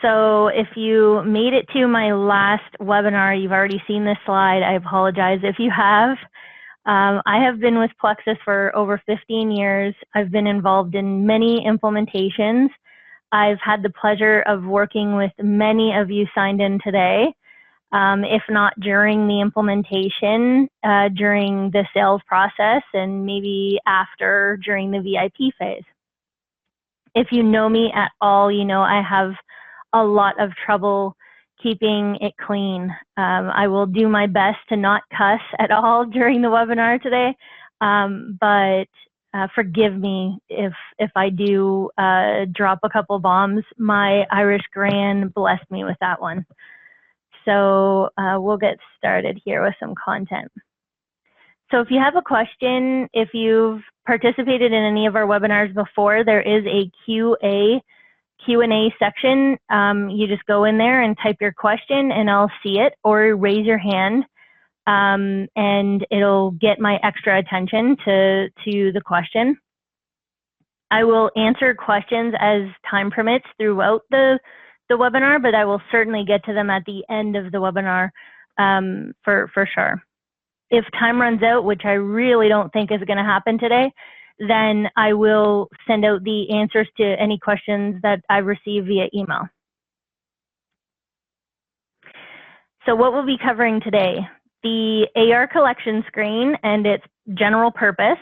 So if you made it to my last webinar, you've already seen this slide. I apologize if you have. I have been with Plexus for over 15 years. I've been involved in many implementations. I've had the pleasure of working with many of you signed in today, if not during the implementation, during the sales process, and maybe after during the VIP phase. If you know me at all, you know I have a lot of trouble keeping it clean. I will do my best to not cuss at all during the webinar today, but forgive me if I do drop a couple bombs. My Irish Gran blessed me with that one. So we'll get started here with some content. So if you have a question, if you've participated in any of our webinars before, there is a Q&A section. You just go in there and type your question and I'll see it, or raise your hand and it'll get my extra attention to the question. I will answer questions as time permits throughout the webinar, but I will certainly get to them at the end of the webinar for sure. If time runs out, which I really don't think is going to happen today, then I will send out the answers to any questions that I receive via email. So what we'll be covering today: the AR collection screen and its general purpose,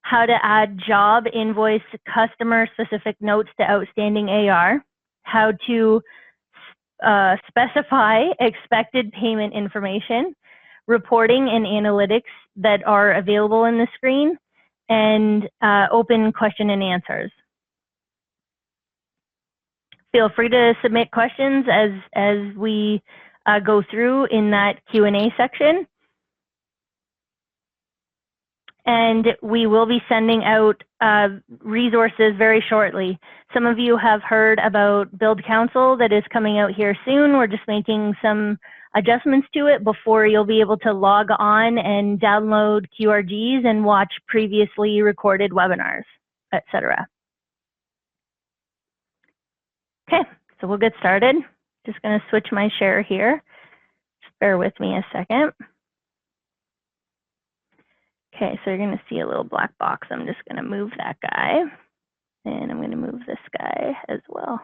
how to add job, invoice, customer-specific notes to outstanding AR, how to specify expected payment information, reporting and analytics that are available in the screen, and open question and answers. Feel free to submit questions as we go through in that Q&A section. And we will be sending out resources very shortly. Some of you have heard about Build Council that is coming out here soon. We're just making some adjustments to it before you'll be able to log on and download QRGs and watch previously recorded webinars, etc. Okay, so we'll get started. Just going to switch my share here. Just bear with me a second. Okay, so you're going to see a little black box. I'm just going to move that guy, and I'm going to move this guy as well.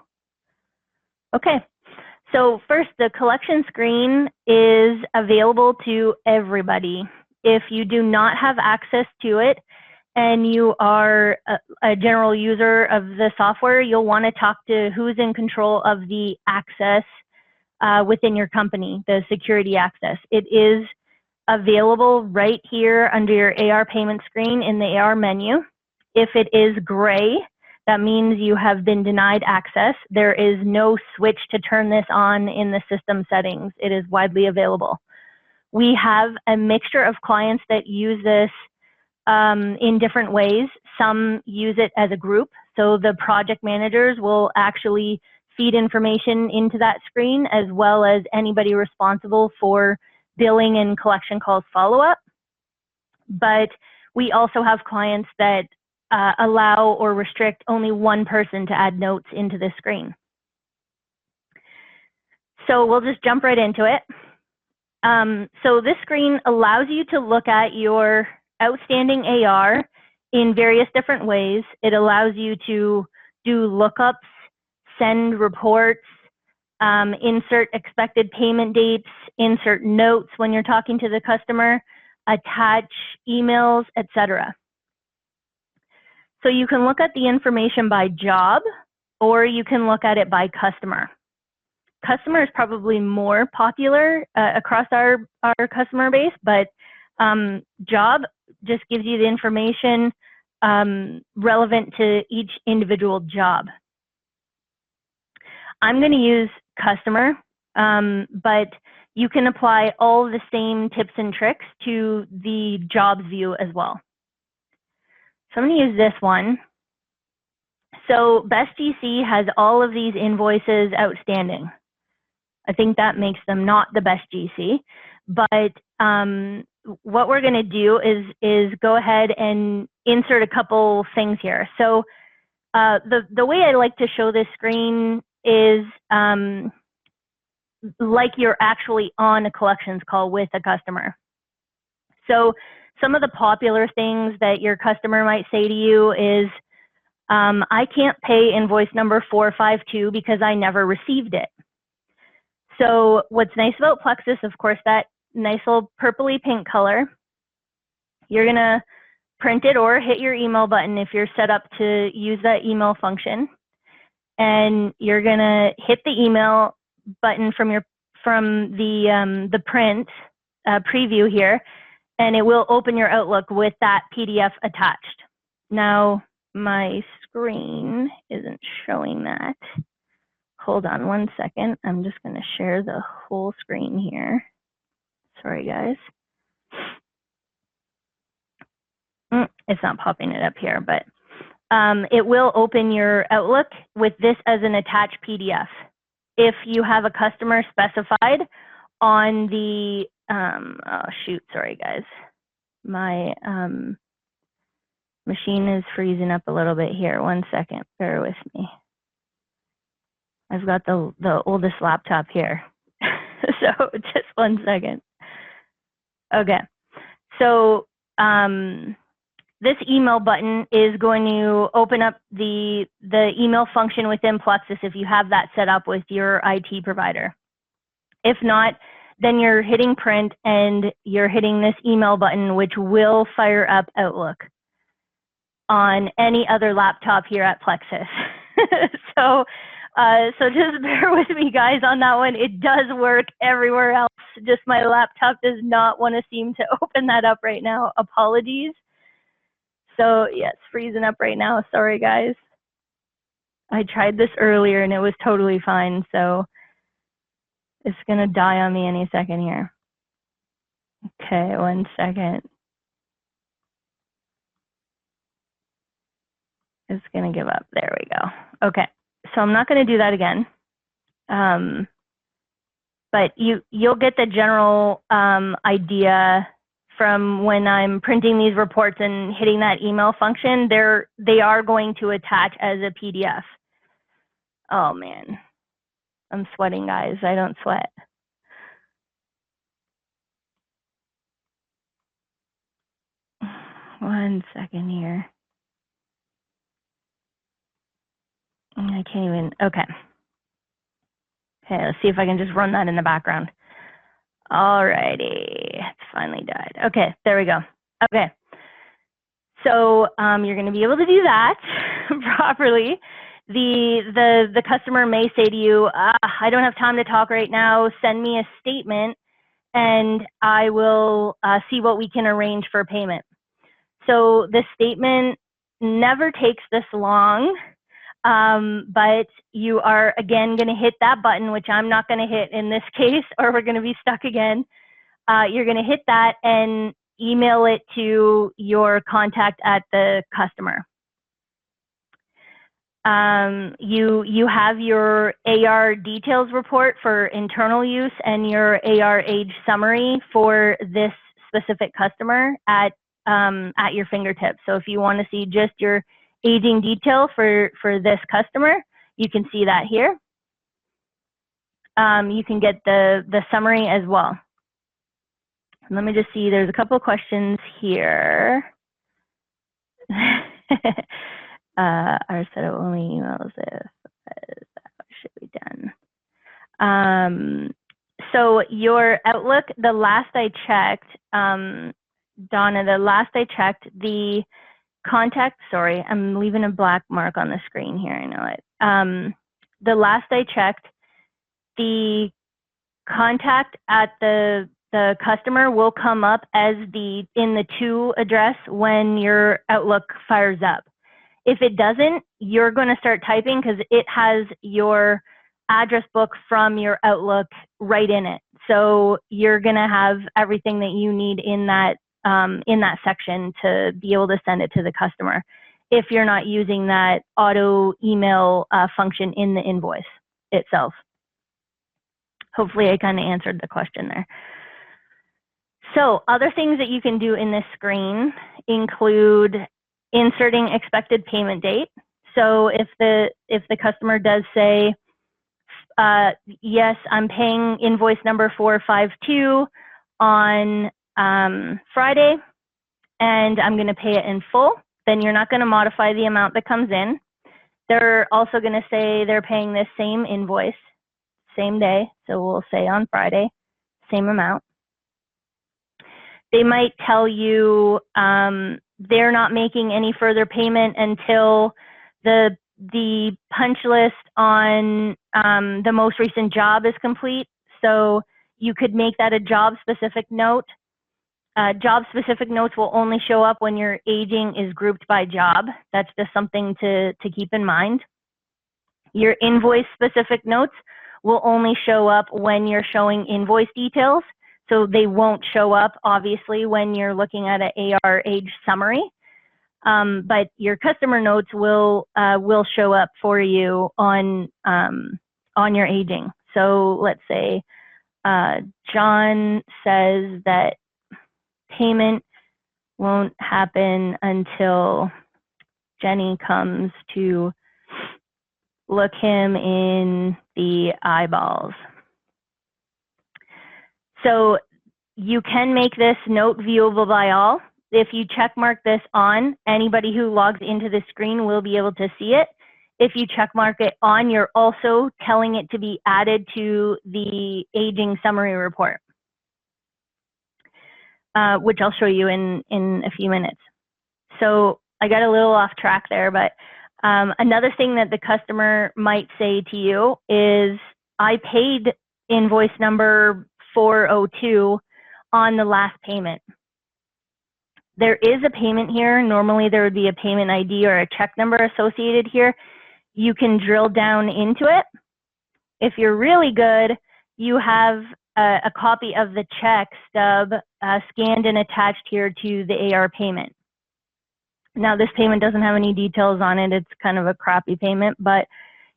Okay. So first, the collection screen is available to everybody. If you do not have access to it and you are a general user of the software, you'll want to talk to who's in control of the access within your company, the security access. It is available right here under your AR payment screen in the AR menu. If it is gray, that means you have been denied access. There is no switch to turn this on in the system settings. It is widely available. We have a mixture of clients that use this in different ways. Some use it as a group. So the project managers will actually feed information into that screen, as well as anybody responsible for billing and collection calls follow-up. But we also have clients that allow or restrict only one person to add notes into the screen. So we'll just jump right into it. So this screen allows you to look at your outstanding AR in various different ways. It allows you to do lookups, send reports, insert expected payment dates, insert notes when you're talking to the customer, attach emails, etc. So you can look at the information by job, or you can look at it by customer. Customer is probably more popular across our customer base, but job just gives you the information relevant to each individual job. I'm going to use customer, but you can apply all the same tips and tricks to the jobs view as well. So I'm going to use this one. So Best GC has all of these invoices outstanding. I think that makes them not the best GC, but what we're going to do is go ahead and insert a couple things here. So the way I like to show this screen is like you're actually on a collections call with a customer. So some of the popular things that your customer might say to you is, I can't pay invoice number 452 because I never received it. So what's nice about Plexus, of course, that nice little purpley pink color, you're going to print it or hit your email button if you're set up to use that email function. And you're going to hit the email button from the print preview here, and it will open your Outlook with that PDF attached. Now, my screen isn't showing that. Hold on one second. I'm just going to share the whole screen here. Sorry, guys. It's not popping it up here, but it will open your Outlook with this as an attached PDF. If you have a customer specified on the, oh shoot, sorry guys. My machine is freezing up a little bit here. One second, bear with me. I've got the oldest laptop here. So just one second. Okay, so this email button is going to open up the email function within Plexus if you have that set up with your IT provider. If not, then you're hitting print and you're hitting this email button, which will fire up Outlook on any other laptop here at Plexus. So just bear with me, guys, on that one. It does work everywhere else. Just my laptop does not want to seem to open that up right now. Apologies. So yeah, it's freezing up right now. Sorry, guys. I tried this earlier and it was totally fine. So it's going to die on me any second here. Okay, one second. It's going to give up. There we go. Okay, so I'm not going to do that again. But you'll get the general idea from when I'm printing these reports and hitting that email function. They are going to attach as a PDF. Oh man, I'm sweating, guys. I don't sweat. One second here. I can't even, okay. Okay, let's see if I can just run that in the background. Alrighty, it's finally died. Okay, there we go. Okay, so you're going to be able to do that properly. The customer may say to you, I don't have time to talk right now. Send me a statement, and I will see what we can arrange for payment. So the statement never takes this long. But you are, again, going to hit that button, which I'm not going to hit in this case, or we're going to be stuck again. You're going to hit that and email it to your contact at the customer. You have your AR details report for internal use and your AR age summary for this specific customer at your fingertips. So if you want to see just your aging detail for this customer, you can see that here. You can get the summary as well. Let me just see, there's a couple of questions here. Our setup only emails if that should be done. So your Outlook, the last I checked, Donna, the last I checked, the contact, sorry, I'm leaving a black mark on the screen here, I know it. The last I checked, the contact at the customer will come up as in the to address when your Outlook fires up. If it doesn't, you're going to start typing because it has your address book from your Outlook right in it. So you're going to have everything that you need in that section to be able to send it to the customer if you're not using that auto email function in the invoice itself. Hopefully I kind of answered the question there. So other things that you can do in this screen include inserting expected payment date. So if the customer does say, yes, I'm paying invoice number 452 on Friday, and I'm going to pay it in full, then you're not going to modify the amount that comes in. They're also going to say they're paying this same invoice, same day. So we'll say on Friday, same amount. They might tell you they're not making any further payment until the punch list on the most recent job is complete. So you could make that a job-specific note. Job-specific notes will only show up when your aging is grouped by job. That's just something to keep in mind. Your invoice-specific notes will only show up when you're showing invoice details. So they won't show up, obviously, when you're looking at an AR age summary. But your customer notes will show up for you on your aging. So let's say John says that payment won't happen until Jenny comes to look him in the eyeballs. So you can make this note viewable by all. If you check mark this on, anybody who logs into the screen will be able to see it. If you check mark it on, you're also telling it to be added to the aging summary report, which I'll show you in a few minutes. So I got a little off track there, but another thing that the customer might say to you is, I paid invoice number 402 on the last payment. There is a payment here. Normally there would be a payment ID or a check number associated here. You can drill down into it. If you're really good, you have a copy of the check stub scanned and attached here to the AR payment. Now this payment doesn't have any details on it. It's kind of a crappy payment, but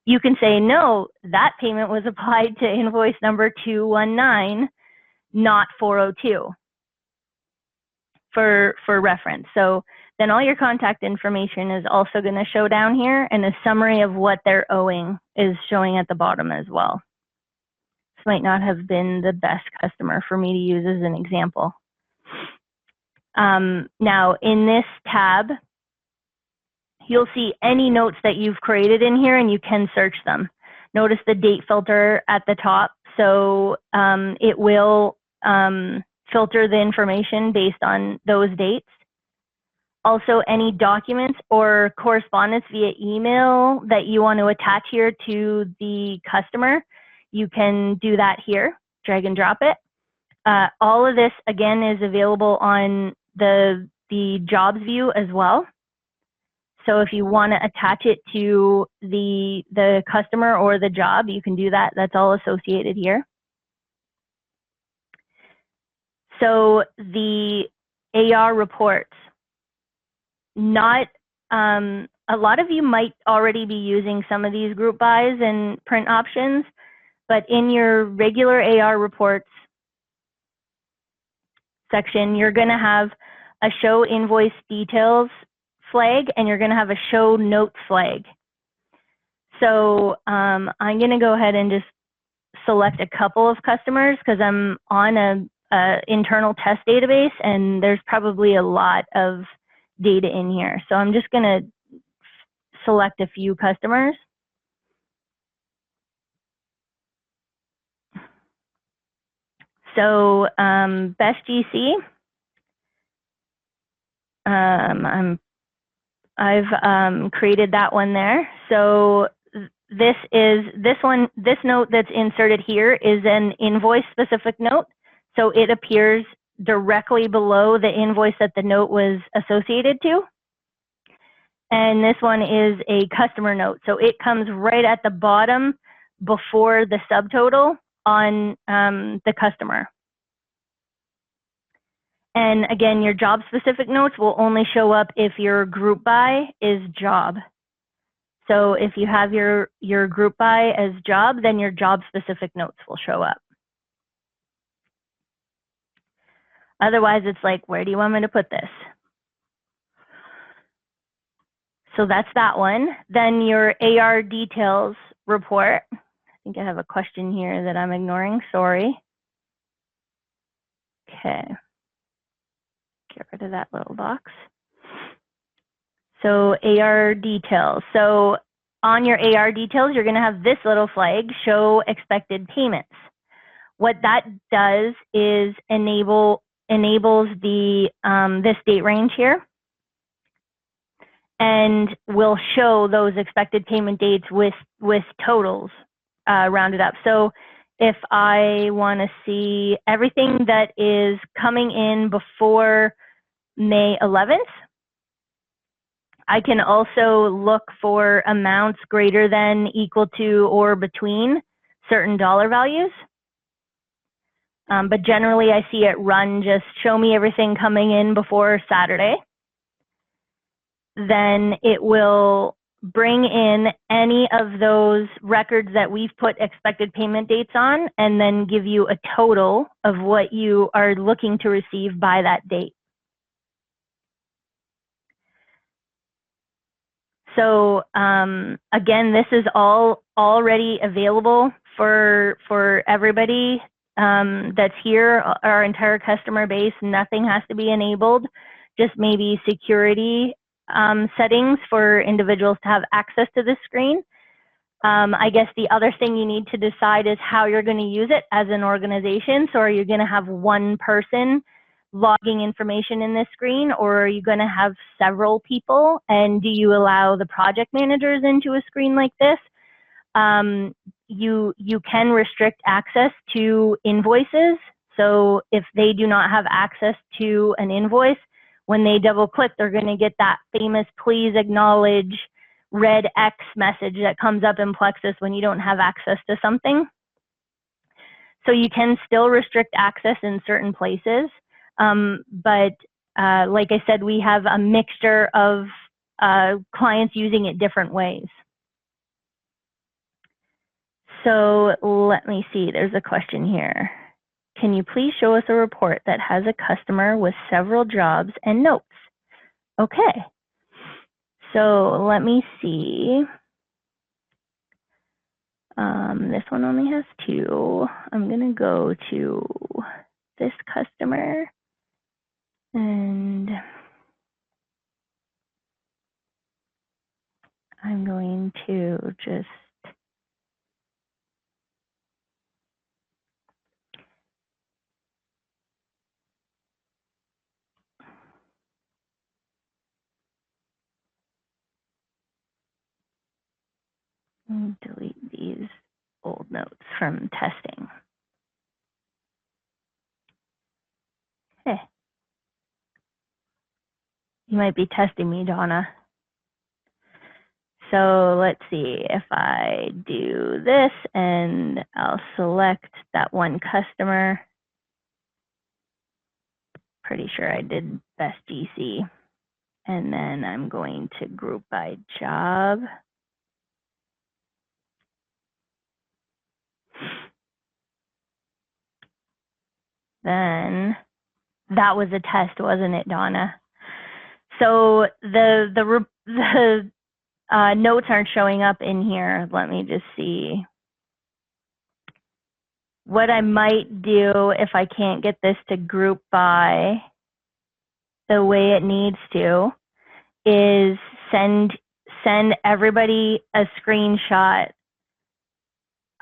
you can say, no, that payment was applied to invoice number 219, not 402 for reference. So then all your contact information is also going to show down here, and a summary of what they're owing is showing at the bottom as well. This might not have been the best customer for me to use as an example. Now in this tab, you'll see any notes that you've created in here, and you can search them. Notice the date filter at the top. So it will filter the information based on those dates. Also, any documents or correspondence via email that you want to attach here to the customer, you can do that here, drag and drop it. All of this, again, is available on the jobs view as well. So if you want to attach it to the customer or the job, you can do that. That's all associated here. So the AR reports, not a lot of you might already be using some of these group buys and print options, but in your regular AR reports section, you're going to have a show invoice details flag, and you're going to have a show notes flag. So I'm going to go ahead and just select a couple of customers because I'm on a internal test database, and there's probably a lot of data in here. So I'm just going to select a few customers. So Best GC, I've created that one there. So this note that's inserted here is an invoice specific note. So it appears directly below the invoice that the note was associated to. And this one is a customer note. So it comes right at the bottom before the subtotal on the customer. And again, your job specific notes will only show up if your group by is job. So if you have your group by as job, then your job specific notes will show up. Otherwise, it's like, where do you want me to put this? So that's that one. Then your AR details report. think I have a question here that I'm ignoring, sorry. Okay, get rid of that little box. So AR details. So on your AR details, you're gonna have this little flag, show expected payments. What that does is enables the this date range here, and will show those expected payment dates with totals rounded up. So if I want to see everything that is coming in before May 11th, I can also look for amounts greater than, equal to, or between certain dollar values. But generally, I see it run just show me everything coming in before Saturday. Then it will bring in any of those records that we've put expected payment dates on, and then give you a total of what you are looking to receive by that date. So again, this is all already available for everybody that's here, our entire customer base. Nothing has to be enabled, just maybe security settings for individuals to have access to this screen. I guess the other thing you need to decide is how you're going to use it as an organization. So are you going to have one person logging information in this screen, or are you going to have several people? And do you allow the project managers into a screen like this? You can restrict access to invoices. So if they do not have access to an invoice, when they double click, they're going to get that famous please acknowledge red X message that comes up in Plexus when you don't have access to something. So you can still restrict access in certain places. But like I said, we have a mixture of clients using it different ways. So let me see, there's a question here. Can you please show us a report that has a customer with several jobs and notes? Okay, so let me see. This one only has 2. I'm gonna go to this customer, and I'm going to just delete these old notes from testing. Okay. You might be testing me, Donna. So let's see if I do this, and I'll select that one customer. Pretty sure I did best GC. And then I'm going to group by job. Then that was a test, wasn't it, Donna? So the notes aren't showing up in here. Let me just see. What I might do if I can't get this to group by the way it needs to is send everybody a screenshot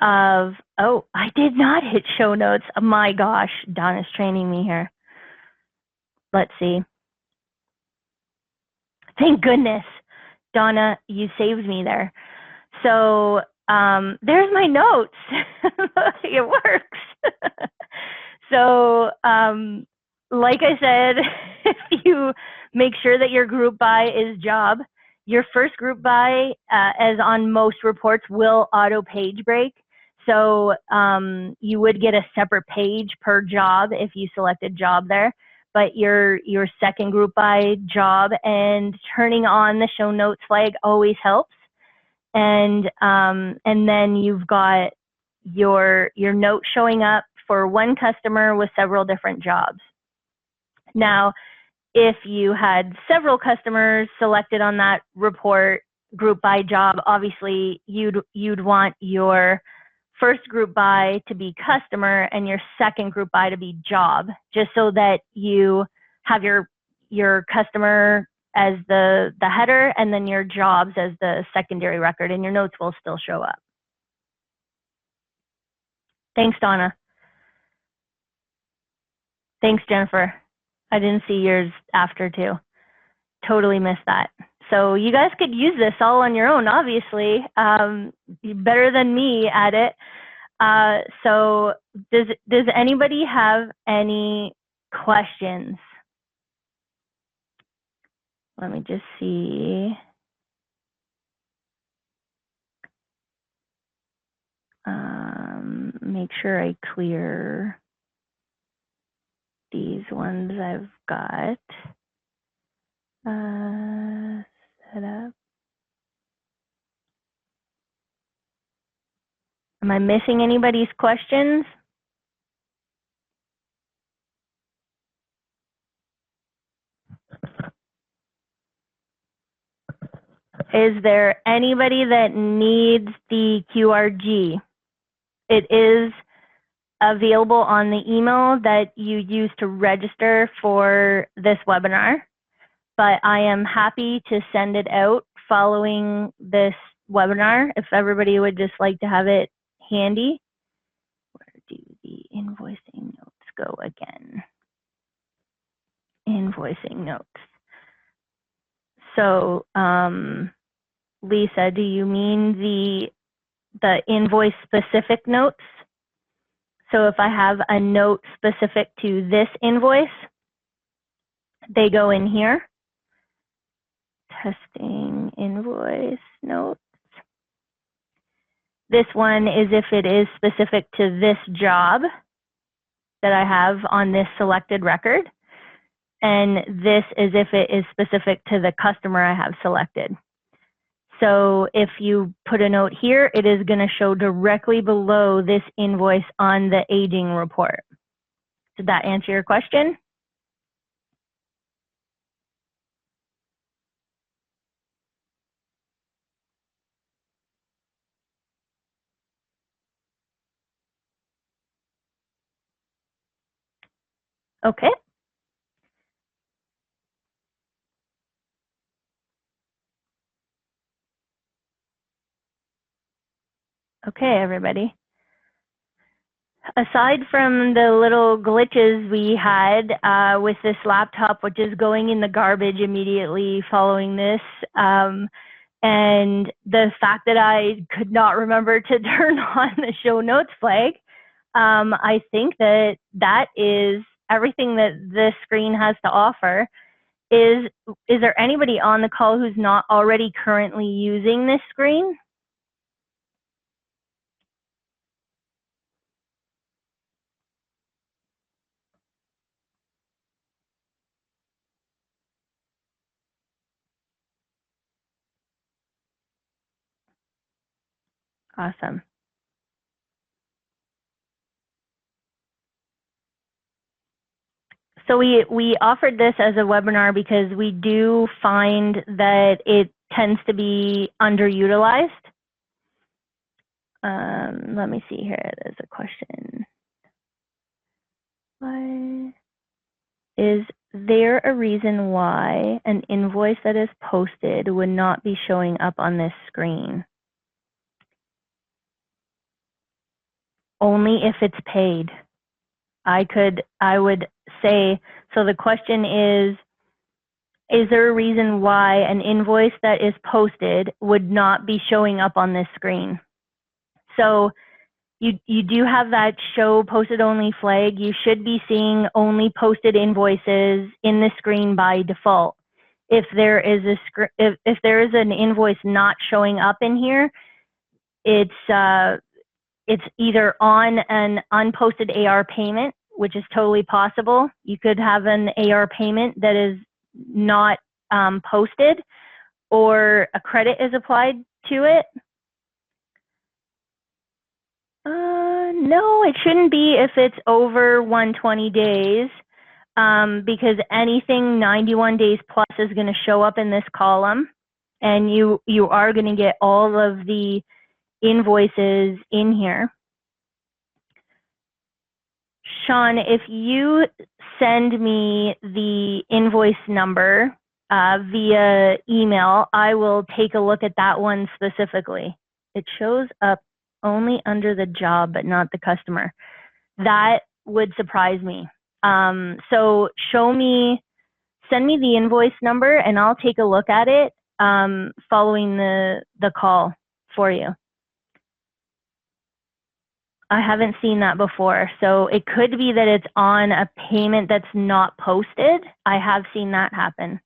of, oh, I did not hit show notes. Oh my gosh, Donna's training me here. Let's see. Thank goodness, Donna, you saved me there. So there's my notes. It works. So like I said, if you make sure that your group by is job, your first group by, as on most reports, will auto page break. So you would get a separate page per job if you selected job there. But your second group by job, and turning on the show notes flag always helps. And then you've got your note showing up for one customer with several different jobs. Now, if you had several customers selected on that report group by job, obviously you'd want your first group by to be customer and your second group by to be job, just so that you have your customer as the header and then your jobs as the secondary record, and your notes will still show up. Thanks, Donna. Thanks, Jennifer. I didn't see yours after too. Totally missed that. So you guys could use this all on your own, obviously. Better than me at it. So does anybody have any questions? Let me just see. Make sure I clear these ones I've got. Set up. Am I missing anybody's questions? Is there anybody that needs the QRG? It is available on the email that you use to register for this webinar, but I am happy to send it out following this webinar if everybody would just like to have it handy. Where do the invoicing notes go again? Invoicing notes. So, Lisa, do you mean the invoice specific notes? So if I have a note specific to this invoice, they go in here. Testing invoice notes. This one is if it is specific to this job that I have on this selected record. And this is if it is specific to the customer I have selected. So if you put a note here, it is going to show directly below this invoice on the aging report. Did that answer your question? Okay. Okay, everybody. Aside from the little glitches we had with this laptop, which is going in the garbage immediately following this, and the fact that I could not remember to turn on the show notes flag, I think that that is everything that this screen has to offer. Is there anybody on the call who's not already currently using this screen? Awesome. So we offered this as a webinar because we do find that it tends to be underutilized. Let me see here. There's a question. Why is there a reason why an invoice that is posted would not be showing up on this screen? Only if it's paid. I would say, so the question is there a reason why an invoice that is posted would not be showing up on this screen? So you do have that show posted only flag. You should be seeing only posted invoices in the screen by default. If there is if there is an invoice not showing up in here, it's either on an unposted AR payment, which is totally possible. You could have an AR payment that is not posted, or a credit is applied to it. No, it shouldn't be if it's over 120 days, because anything 91 days plus is going to show up in this column, and you are going to get all of the invoices in here. Sean, if you send me the invoice number via email, I will take a look at that one specifically. It shows up only under the job, but not the customer. That would surprise me. So send me the invoice number and I'll take a look at it following the call for you. I haven't seen that before. So it could be that it's on a payment that's not posted. I have seen that happen.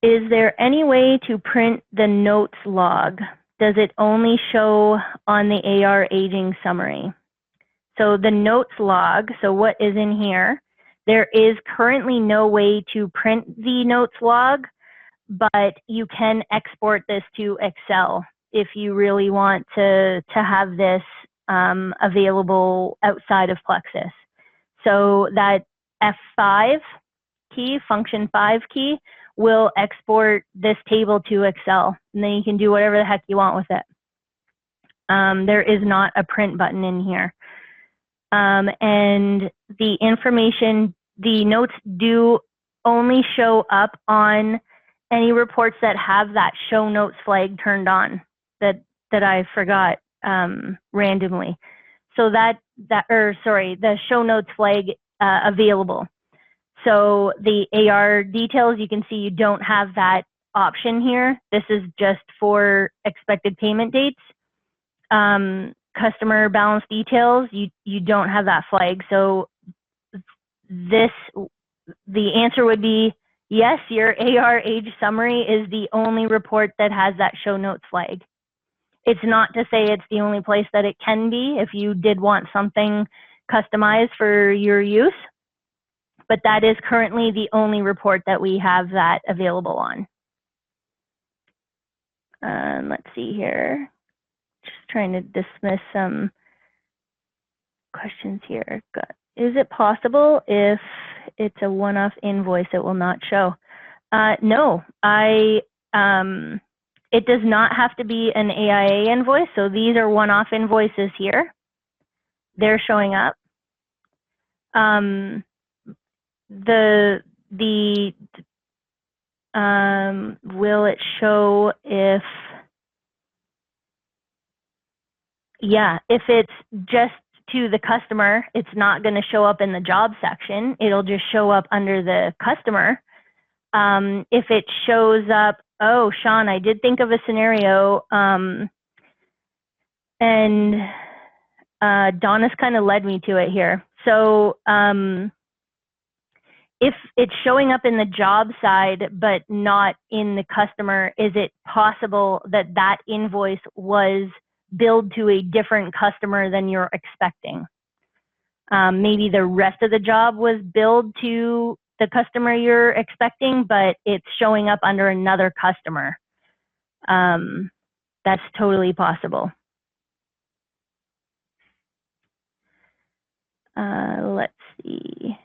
Is there any way to print the notes log? Does it only show on the AR aging summary? So the notes log, so what is in here, there is currently no way to print the notes log, but you can export this to Excel if you really want to have this available outside of Plexus. So that F5 key, function 5 key, will export this table to Excel, and then you can do whatever the heck you want with it. There is not a print button in here. And the information, the notes do only show up on any reports that have that show notes flag turned on that I forgot randomly. So the show notes flag available. So the AR details, you can see you don't have that option here. This is just for expected payment dates. Customer balance details, you don't have that flag. So the answer would be yes, your AR age summary is the only report that has that show notes flag. It's not to say it's the only place that it can be if you did want something customized for your use, but that is currently the only report that we have that available on. Let's see here. Just trying to dismiss some questions here. Is it possible if it's a one-off invoice, it will not show? No, it does not have to be an AIA invoice. So these are one-off invoices here. They're showing up. Will it show if, yeah, if it's just to the customer, it's not going to show up in the job section. It'll just show up under the customer. If it shows up, oh, Sean, I did think of a scenario, and Donna's kind of led me to it here. So if it's showing up in the job side but not in the customer, is it possible that that invoice was billed to a different customer than you're expecting? Maybe the rest of the job was billed to the customer you're expecting, but it's showing up under another customer. That's totally possible. Let's see,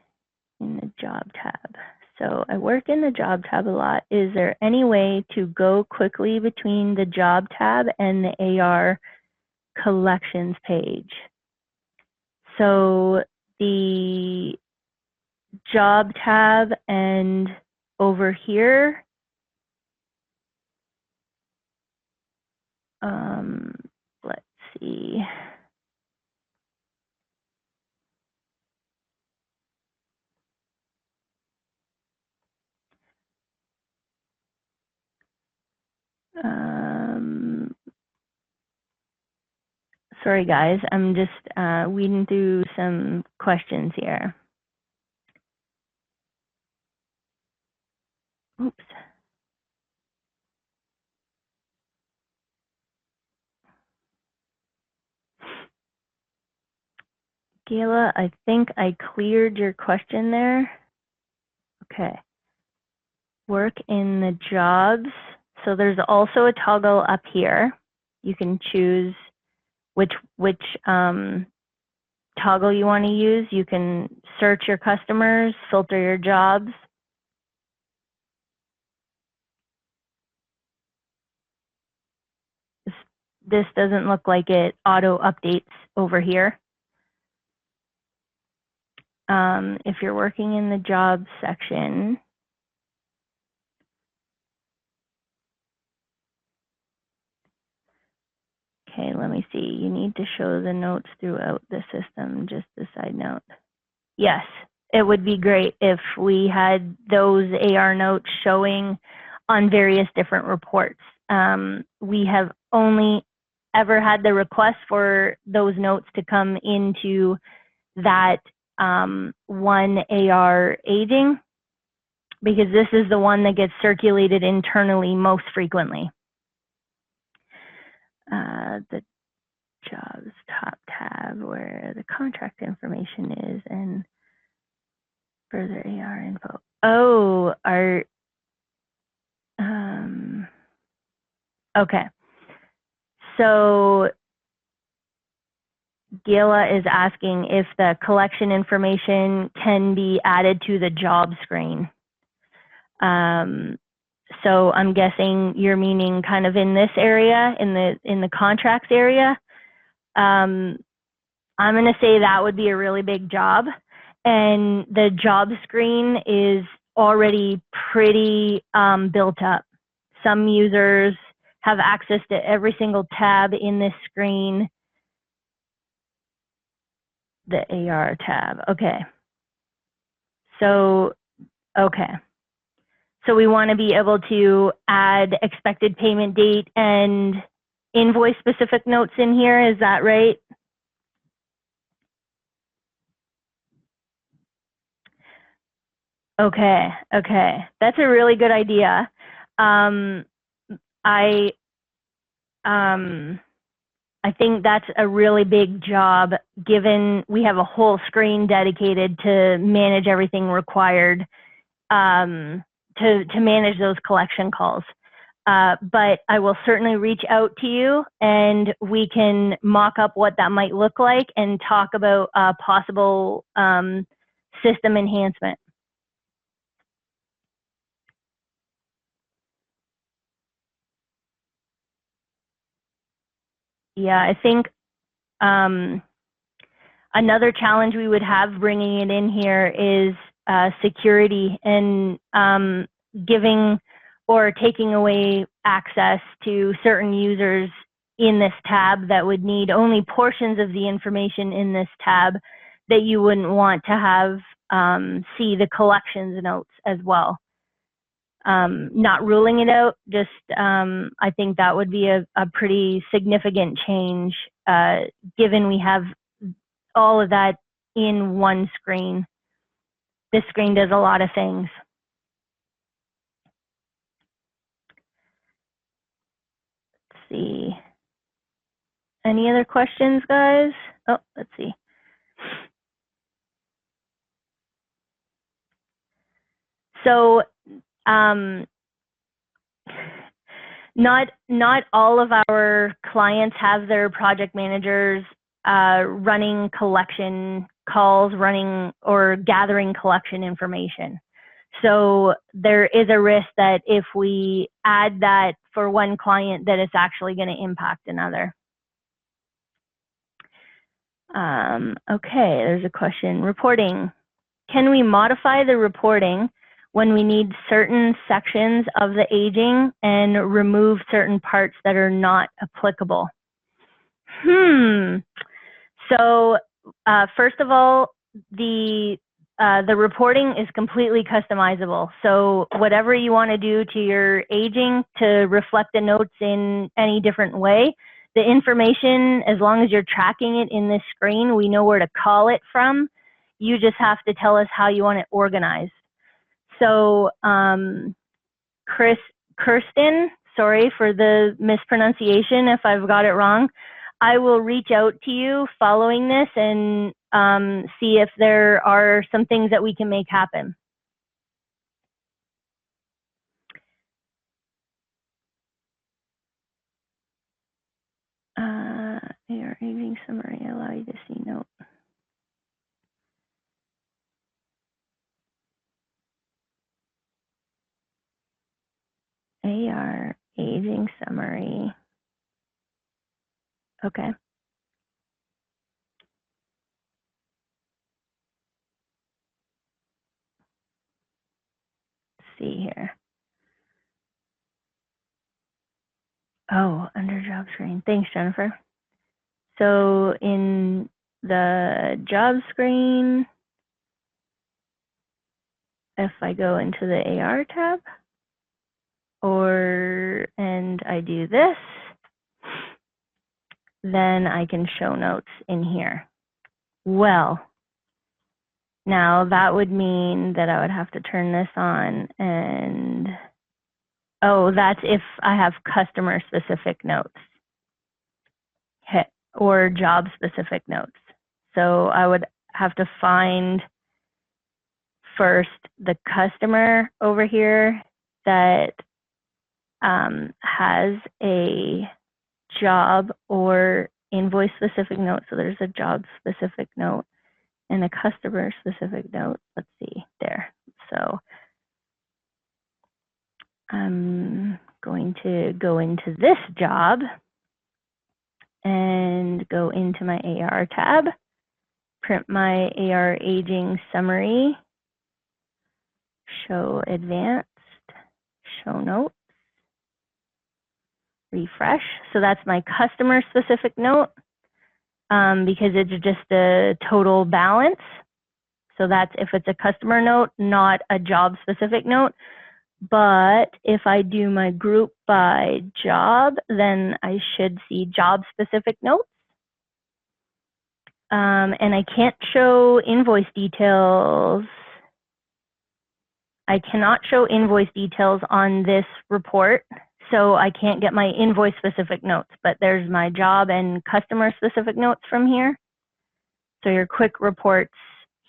in the job tab. So I work in the job tab a lot. Is there any way to go quickly between the job tab and the AR collections page? So the job tab and over here, let's see. Sorry guys, I'm just weeding through some questions here. Oops. Gayla, I think I cleared your question there. Okay. Work in the jobs. So there's also a toggle up here. You can choose which toggle you want to use. You can search your customers, filter your jobs. this doesn't look like it auto updates over here. If you're working in the jobs section, okay, let me see. You need to show the notes throughout the system, just a side note. Yes, it would be great if we had those AR notes showing on various different reports. We have only ever had the request for those notes to come into that one AR aging, because this is the one that gets circulated internally most frequently. The jobs top tab where the contract information is and further AR info. Oh, okay. So Gila is asking if the collection information can be added to the job screen. So I'm guessing you're meaning kind of in this area, in the contracts area. I'm going to say that would be a really big job, and the job screen is already pretty built up. Some users have access to every single tab in this screen. The AR tab, okay. So, okay. So we want to be able to add expected payment date and invoice specific notes in here, is that right? Okay, okay. That's a really good idea. I think that's a really big job, given we have a whole screen dedicated to manage everything required to manage those collection calls. But I will certainly reach out to you and we can mock up what that might look like and talk about possible system enhancement. Yeah, I think another challenge we would have bringing it in here is security and giving or taking away access to certain users in this tab that would need only portions of the information in this tab that you wouldn't want to have see the collections notes as well. Not ruling it out, just I think that would be a pretty significant change given we have all of that in one screen. This screen does a lot of things. Let's see. Any other questions, guys? Oh, let's see. So not all of our clients have their project managers running collection calls, running or gathering collection information. So there is a risk that if we add that for one client, that it's actually going to impact another. Okay, there's a question. Reporting. Can we modify the reporting when we need certain sections of the aging and remove certain parts that are not applicable? So first of all, the reporting is completely customizable. So whatever you want to do to your aging to reflect the notes in any different way, the information, as long as you're tracking it in this screen, we know where to call it from. You just have to tell us how you want it organized. So Kirsten, sorry for the mispronunciation if I've got it wrong. I will reach out to you following this and see if there are some things that we can make happen. AR aging summary, allow you to see note. AR aging summary. Okay. Let's see here. Oh, under job screen. Thanks, Jennifer. So in the job screen, if I go into the AR tab, and I do this, then I can show notes in here. Well, now that would mean that I would have to turn this on and, oh, that's if I have customer specific notes or job specific notes. So I would have to find first the customer over here that has a job or invoice specific note. So there's a job specific note and a customer specific note. Let's see there. So I'm going to go into this job and go into my AR tab, print my AR aging summary, show advanced, show notes, refresh. So that's my customer specific note because it's just a total balance. So that's if it's a customer note, not a job specific note. But if I do my group by job, then I should see job specific notes. And I can't show invoice details. I cannot show invoice details on this report, so I can't get my invoice specific notes, but there's my job and customer specific notes from here. So your quick reports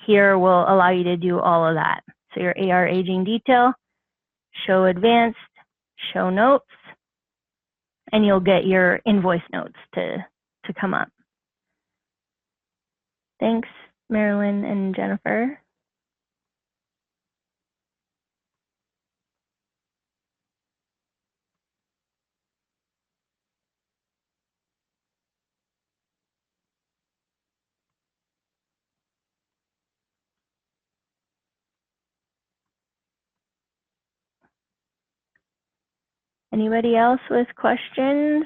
here will allow you to do all of that. So your AR aging detail, show advanced, show notes, and you'll get your invoice notes to come up. Thanks, Marilyn and Jennifer. Anybody else with questions?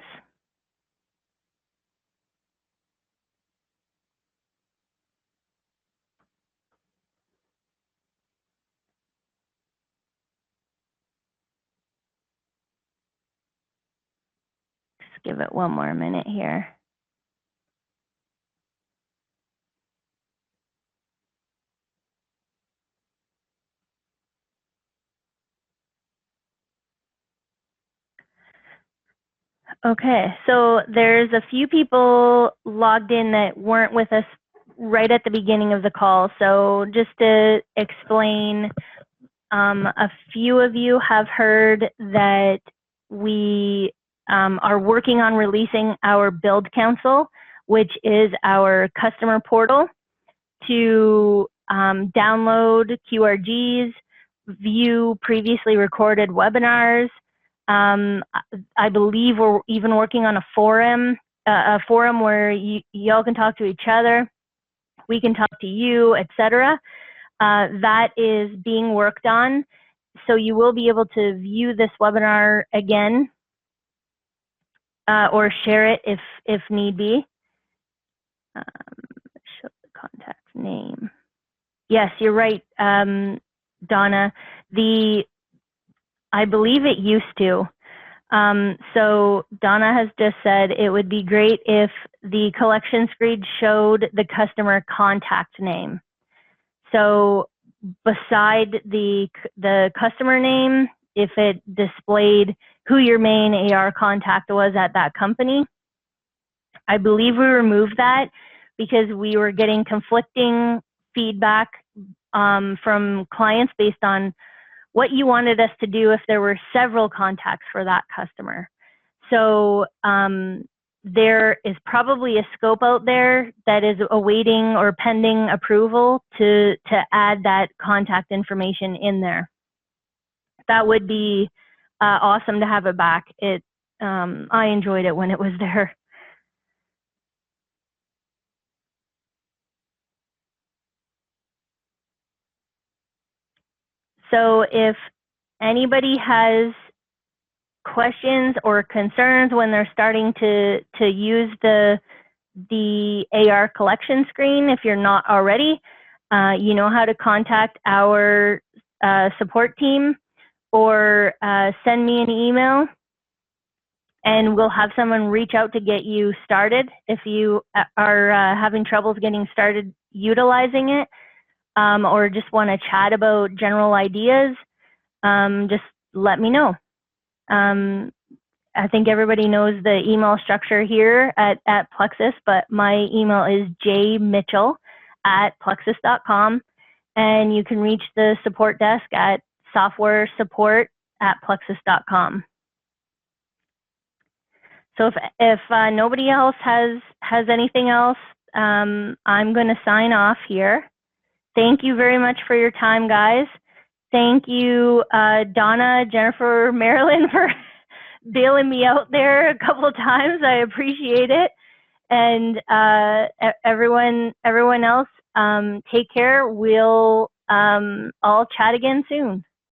Just give it one more minute here. Okay, so there's a few people logged in that weren't with us right at the beginning of the call. So just to explain, a few of you have heard that we are working on releasing our Build Council, which is our customer portal to download QRGs, view previously recorded webinars. I believe we're even working on a forum where y'all can talk to each other, we can talk to you, etc. That is being worked on. So you will be able to view this webinar again or share it if need be. Show the contact name. Yes, you're right, Donna. I believe it used to. So Donna has just said it would be great if the collection screen showed the customer contact name. So beside the customer name, if it displayed who your main AR contact was at that company. I believe we removed that because we were getting conflicting feedback from clients based on what you wanted us to do if there were several contacts for that customer. So there is probably a scope out there that is awaiting or pending approval to add that contact information in there. That would be awesome to have it back. I enjoyed it when it was there. So if anybody has questions or concerns when they're starting to use the AR collection screen, if you're not already, you know how to contact our support team, or send me an email, and we'll have someone reach out to get you started. If you are having troubles getting started utilizing it, or just want to chat about general ideas, just let me know. I think everybody knows the email structure here at Plexus, but my email is jmitchell@plexus.com, and you can reach the support desk at softwaresupport@plexus.com. So if nobody else has anything else, I'm going to sign off here. Thank you very much for your time, guys. Thank you, Donna, Jennifer, Marilyn, for bailing me out there a couple of times. I appreciate it. And everyone else, take care. We'll all chat again soon.